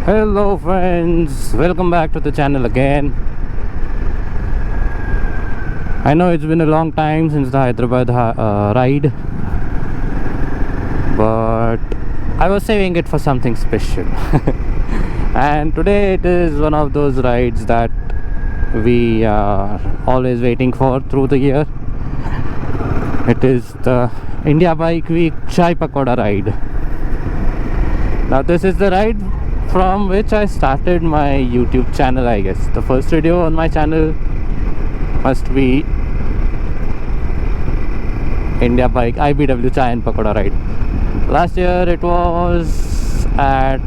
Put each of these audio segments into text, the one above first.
Hello friends, welcome back to the channel again. I know it's been a long time since the Hyderabad ride, but I was saving it for something special. And today it is one of those rides that we are always waiting for through the year. It is the India Bike Week Chai Pakoda ride. Now this is the ride from which I started my YouTube channel, I guess. The first video on my channel must be India Bike IBW Chai and Pakoda ride. Last year it was at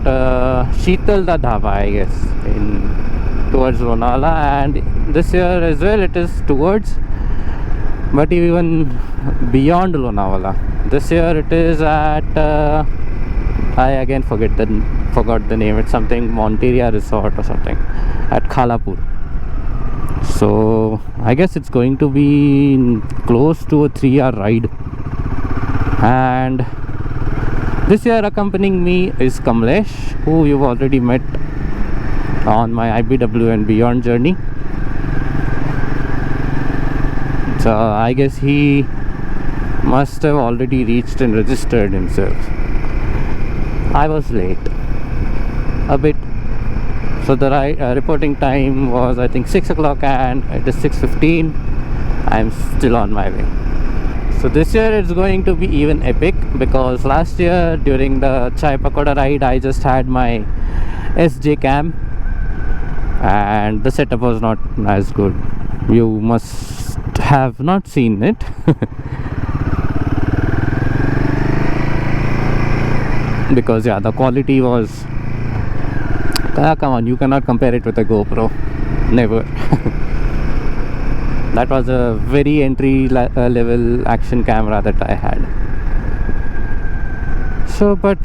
Sheetalda Dhaba, I guess, towards Lonavala, and this year as well it is towards, but even beyond Lonavala. This year it is at I again forgot the name. It's something Monteria Resort or something at Khalapur. So I guess it's going to be close to a 3-hour ride. And this year accompanying me is Kamlesh, who you've already met on my IBW and Beyond journey. So I guess he must have already reached and registered himself. I was late a bit, so the reporting time was I think 6 o'clock and it is 6:15. I'm still on my way. So this year it's going to be even epic, because last year during the Chai Pakoda ride I just had my SJ cam and the setup was not as good. You must have not seen it. Because yeah, the quality was come on, you cannot compare it with a GoPro, never. That was a very entry level action camera that I had. So but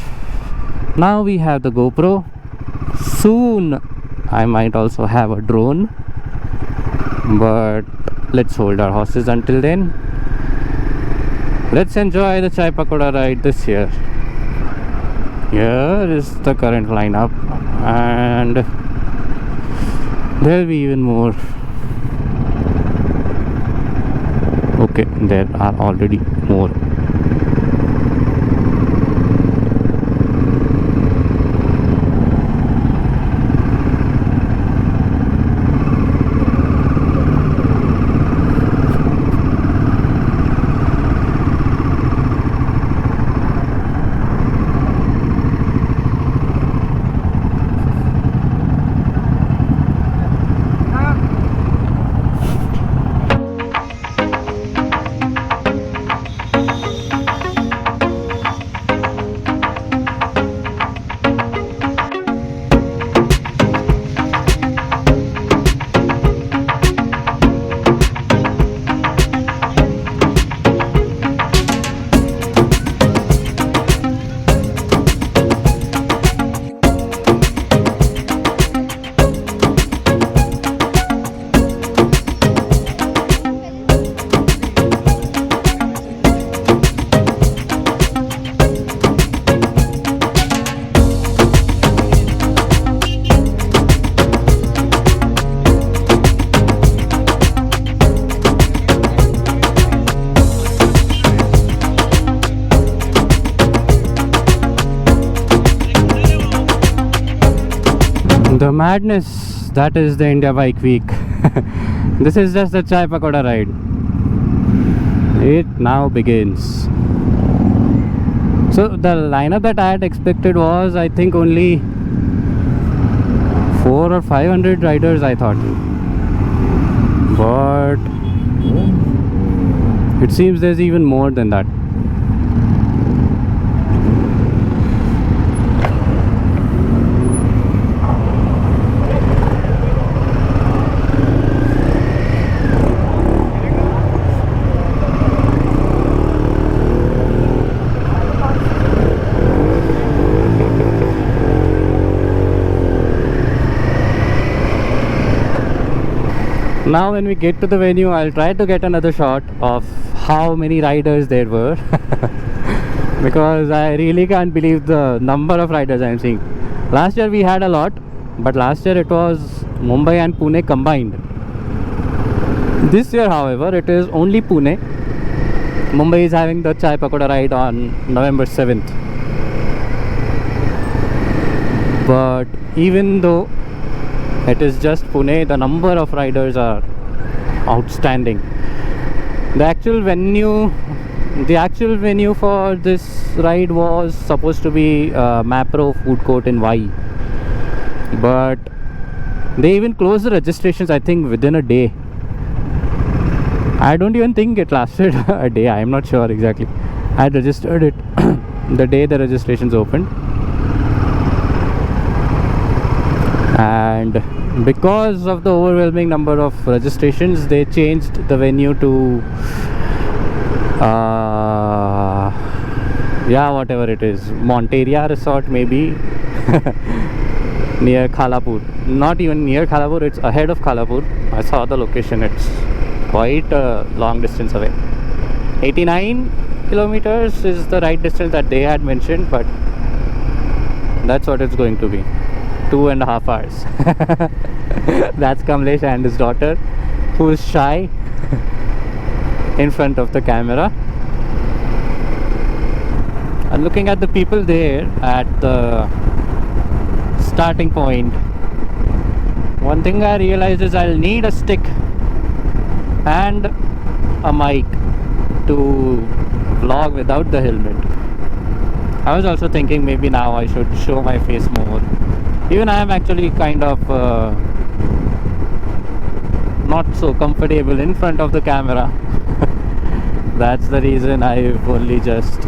now we have the GoPro. Soon I might also have a drone, but let's hold our horses until then. Let's enjoy the Chai Pakoda ride this year. Here is the current lineup, and there will be even more. Okay, there are already more. The madness that is the India Bike Week. This is just the Chai Pakoda ride. It now begins. So the lineup that I had expected was, I think, only 400 or 500 riders, I thought. But it seems there's even more than that. Now when we get to the venue, I'll try to get another shot of how many riders there were. Because I really can't believe the number of riders I'm seeing. Last year we had a lot, but last year it was Mumbai and Pune combined. This year, however, it is only Pune. Mumbai is having the Chai Pakoda ride on November 7th. But even though it is just Pune, the number of riders are outstanding. The actual venue for this ride was supposed to be Mapro food court in Y, but they even closed the registrations, I think, within a day. I don't even think it lasted a day. I'm not sure exactly. I registered it the day the registrations opened, and because of the overwhelming number of registrations, they changed the venue to yeah, whatever it is, Monteria Resort maybe. Near Khalapur. Not even near Khalapur, it's ahead of Khalapur. I saw the location. It's quite a long distance away. 89 kilometers is the right distance that they had mentioned, but that's what it's going to be. 2.5 hours. That's Kamlesh and his daughter, who is shy in front of the camera. And looking at the people there at the starting point, one thing I realized is I'll need a stick and a mic to vlog without the helmet. I was also thinking maybe now I should show my face more. Even I am actually kind of not so comfortable in front of the camera. That's the reason I've only just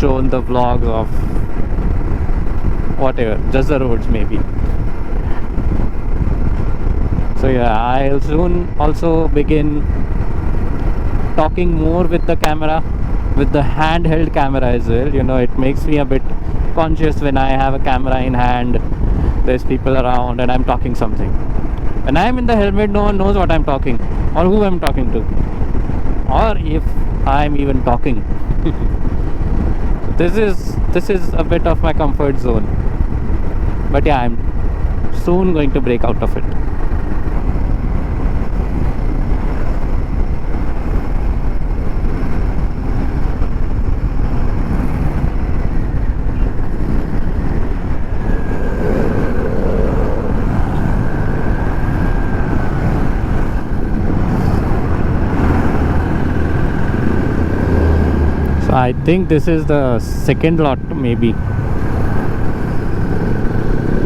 shown the vlogs of whatever, just the roads maybe. So yeah, I'll soon also begin talking more with the camera, with the handheld camera as well. You know, it makes me a bit conscious when I have a camera in hand, there's people around and I'm talking something. When I'm in the helmet, no one knows what I'm talking or who I'm talking to, or if I'm even talking. This is a bit of my comfort zone, but yeah, I'm soon going to break out of it. I think this is the second lot maybe.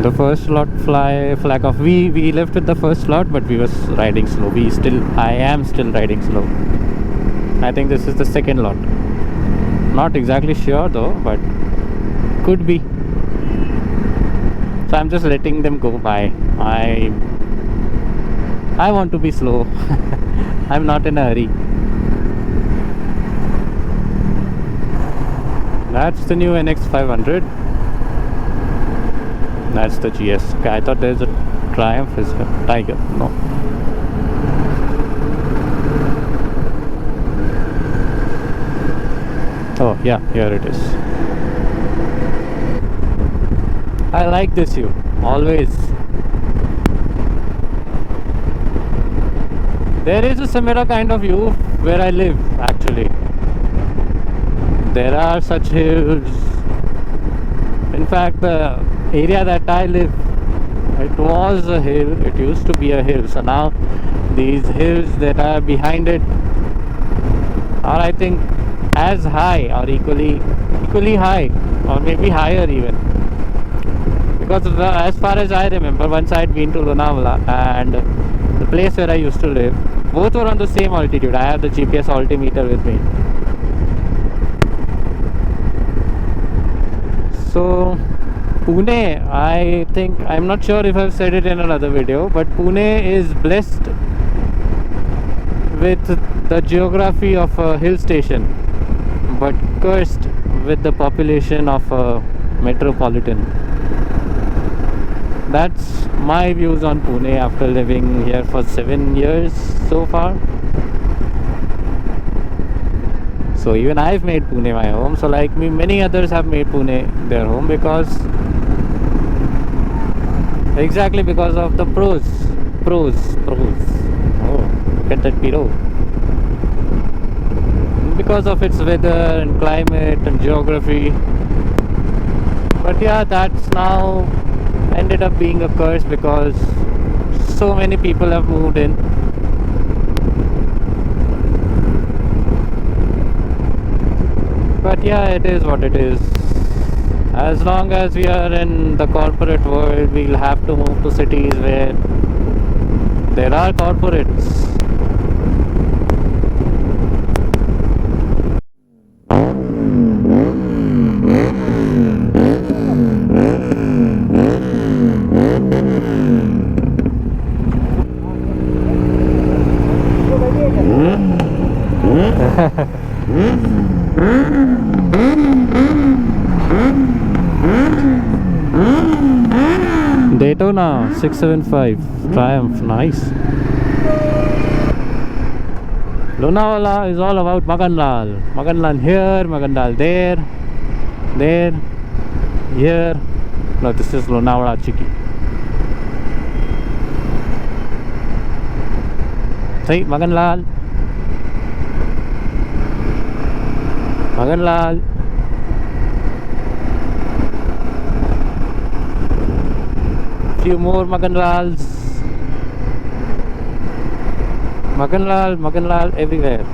The first lot flag off. We left with the first lot, but we was riding slow. I am still riding slow. I think this is the second lot. Not exactly sure though, but could be. So I'm just letting them go by. I want to be slow. I'm not in a hurry. That's the new NX 500. That's the GS. Okay, I thought there's a Triumph as well. Tiger, no. Oh yeah, here it is. I like this view, always. There is a similar kind of view where I live actually. There are such hills. In fact, the area that I live, it was a hill. It used to be a hill. So now these hills that are behind it are, I think, as high or equally high, or maybe higher even. Because as far as I remember, once I had been to Lonavala and the place where I used to live, both were on the same altitude. I have the GPS altimeter with me. So Pune, I think, I'm not sure if I've said it in another video, but Pune is blessed with the geography of a hill station, but cursed with the population of a metropolitan. That's my views on Pune after living here for 7 years so far. So even I've made Pune my home. So like me, many others have made Pune their home because Exactly because of the pros. Oh, look at that below. Because of its weather and climate and geography. But yeah, that's now ended up being a curse because so many people have moved in. But yeah, it is what it is. As long as we are in the corporate world, we'll have to move to cities where there are corporates. Daytona 675 Triumph, nice. Lonavala is all about Maganlal. Maganlal here, Maganlal there, here. No, this is Lonavala Chiki. See, Maganlal. Maganlal. Few more Maganlals. Maganlal everywhere.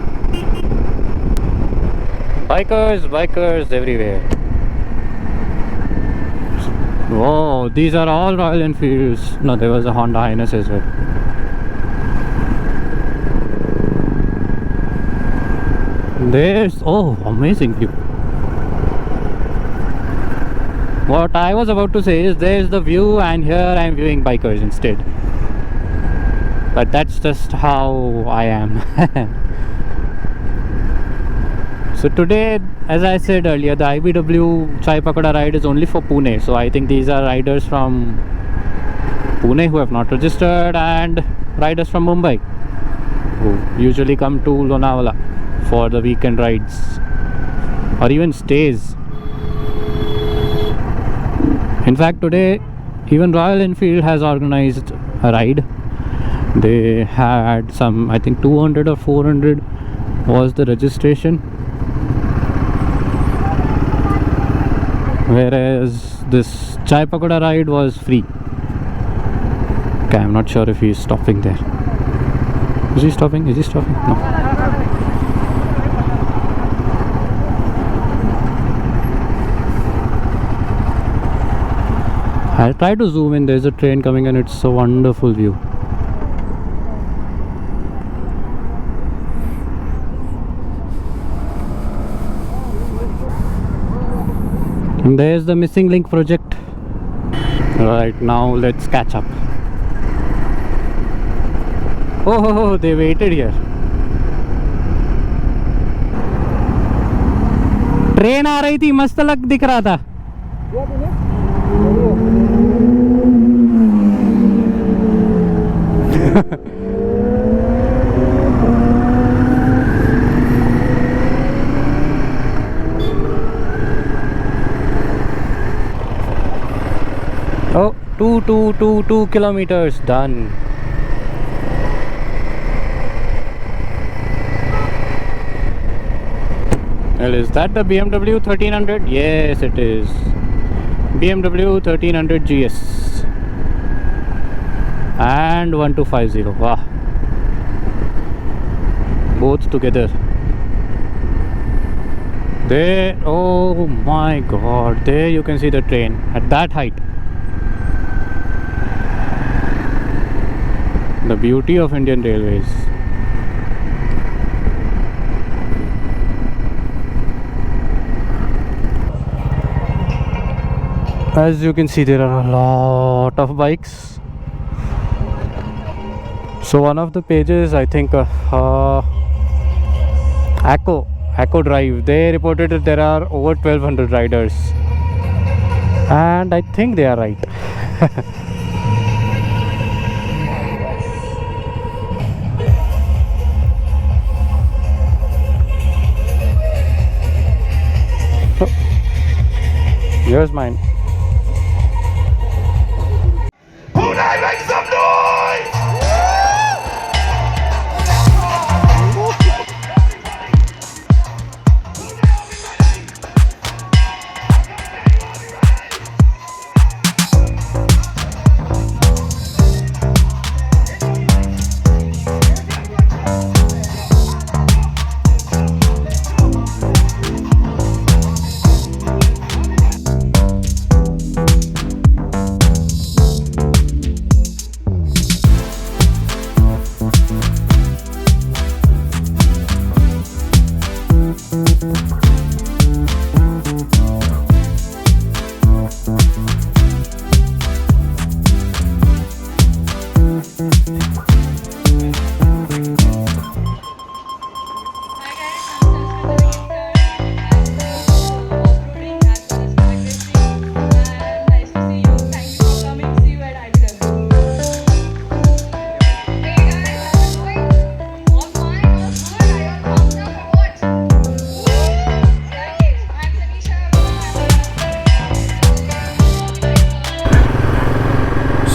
Bikers everywhere. Whoa, these are all Royal Enfields. No, there was a Honda Highness as well. There's, oh, amazing view. What I was about to say is there's the view and here I'm viewing bikers instead. But that's just how I am. So today, as I said earlier, the IBW Chai Pakoda ride is only for Pune. So I think these are riders from Pune who have not registered and riders from Mumbai who usually come to Lonavala for the weekend rides or even stays. In fact, today even Royal Enfield has organized a ride. They had some, I think 200 or 400 was the registration, whereas this Chai Pakoda ride was free. Okay, I'm not sure if he's stopping there. Is he stopping? No. I'll try to zoom in. There's a train coming and it's a wonderful view. And there's the Missing Link project. Right, now let's catch up. Oh, they waited here. Train आ रही थी, मस्त लग दिख रहा था. Oh, 2 kilometers done. Well, is that the BMW 1300? Yes, it is. BMW 1300 GS and 1250. Wow, both together. There, oh my god, there you can see the train at that height. The beauty of Indian Railways. As you can see, there are a lot of bikes. So one of the pages, I think Acco Drive, they reported that there are over 1200 riders, and I think they are right. Here's mine.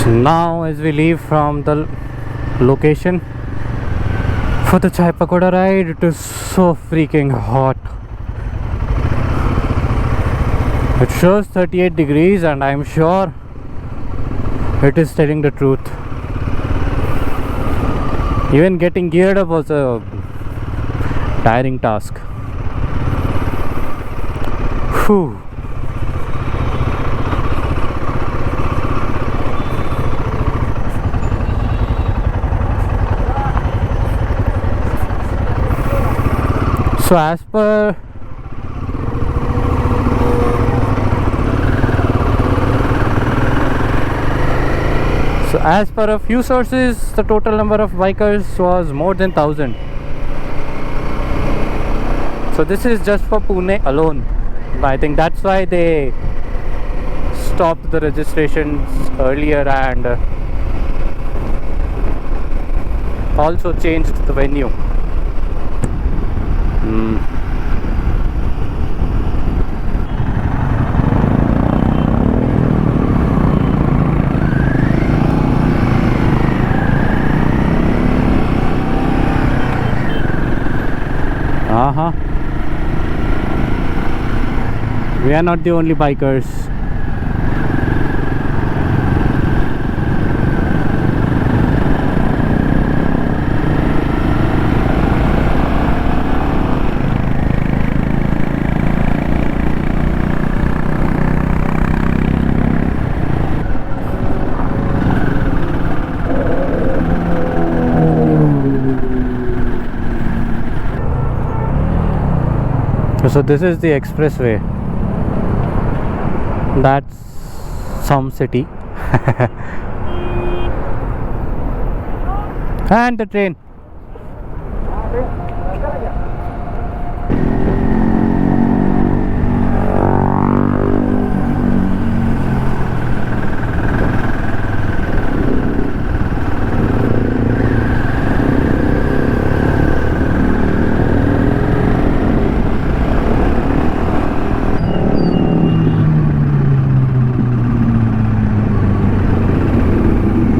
Now as we leave from the location for the chai pakoda ride, it is so freaking hot. It shows 38 degrees and I am sure it is telling the truth. Even getting geared up was a tiring task. Whew. So as per a few sources, the total number of bikers was more than 1,000. So this is just for Pune alone. I think that's why they stopped the registrations earlier and also changed the venue. We are not the only bikers. So this is the expressway. That's some city. And the train.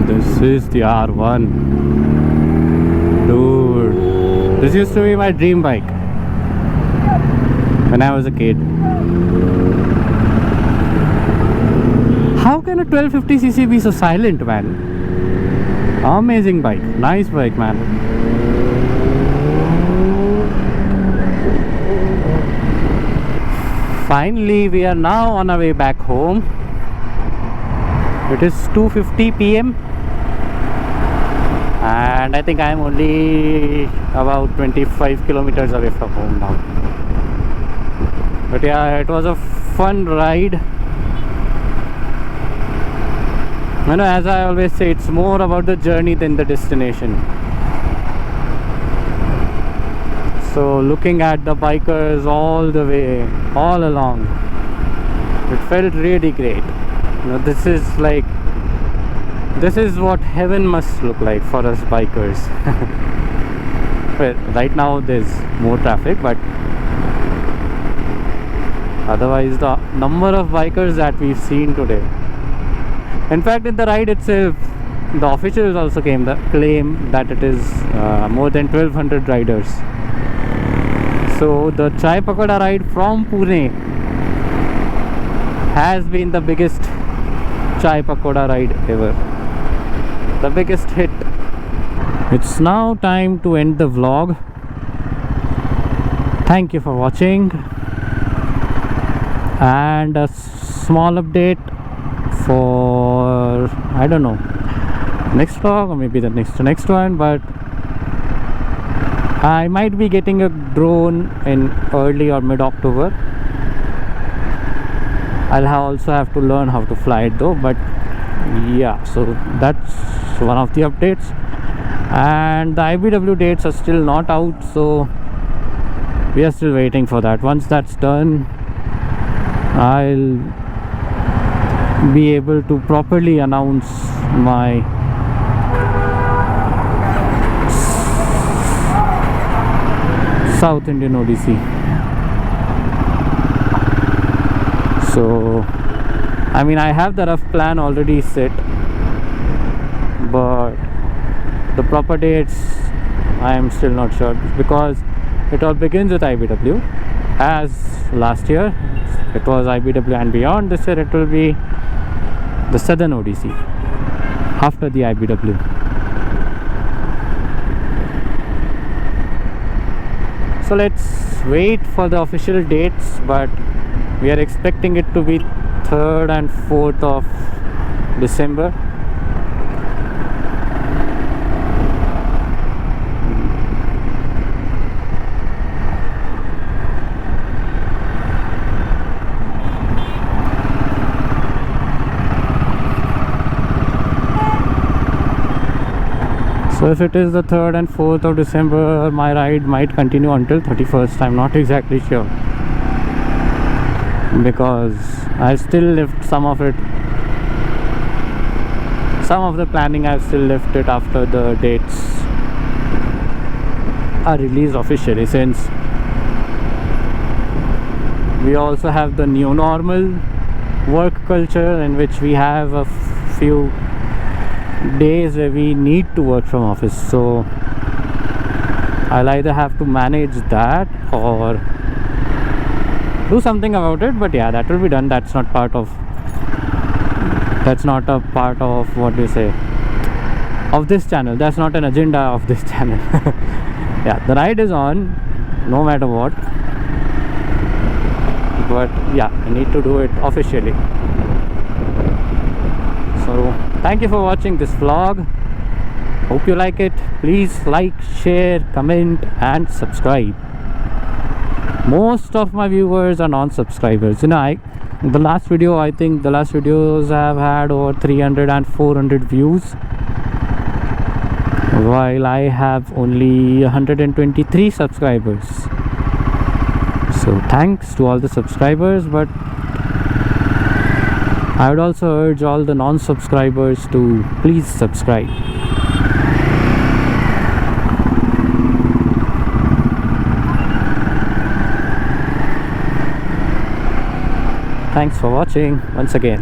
This is the R1. Dude, this used to be my dream bike when I was a kid. How can a 1250cc be so silent, man? Amazing bike. Nice bike, man. Finally, we are now on our way back home. It is 2:50 p.m. and I think I am only about 25 kilometers away from home now. But yeah, it was a fun ride. You know, as I always say, it's more about the journey than the destination. So looking at the bikers all the way, all along, it felt really great. You know, this is what heaven must look like for us bikers. Well, right now there's more traffic, but otherwise the number of bikers that we've seen today. In fact, in the ride itself, the officials also claim that it is more than 1,200 riders. So the Chai Pakoda ride from Pune has been the biggest Chai Pakoda ride ever. The biggest hit. It's now time to end the vlog. Thank you for watching, and a small update for, I don't know, next vlog or maybe the next one, but I might be getting a drone in early or mid-October. I'll also have to learn how to fly it though, but yeah, so that's one of the updates. And the IBW dates are still not out, so we are still waiting for that. Once that's done, I'll be able to properly announce my South Indian Odyssey. So I mean, I have the rough plan already set, but the proper dates I am still not sure, because it all begins with IBW. As last year it was IBW and beyond, this year it will be the Southern ODC after the IBW. So let's wait for the official dates, but we are expecting it to be 3rd and 4th of December. So if it is the 3rd and 4th of December, my ride might continue until 31st. I'm not exactly sure, because I still left some of it. Some of the planning I've still left it after the dates are released officially, since we also have the new normal work culture in which we have a few days where we need to work from office. So I'll either have to manage that or do something about it, but yeah, that will be done. That's not a part of what do you say, of this channel. That's not an agenda of this channel. Yeah, the ride is on no matter what, but yeah, I need to do it officially. So thank you for watching this vlog. Hope you like it. Please like, share, comment and subscribe. Most of my viewers are non-subscribers. You know, I think the last videos have had over 300 and 400 views, while I have only 123 subscribers. So thanks to all the subscribers, but I would also urge all the non-subscribers to please subscribe. Thanks for watching once again.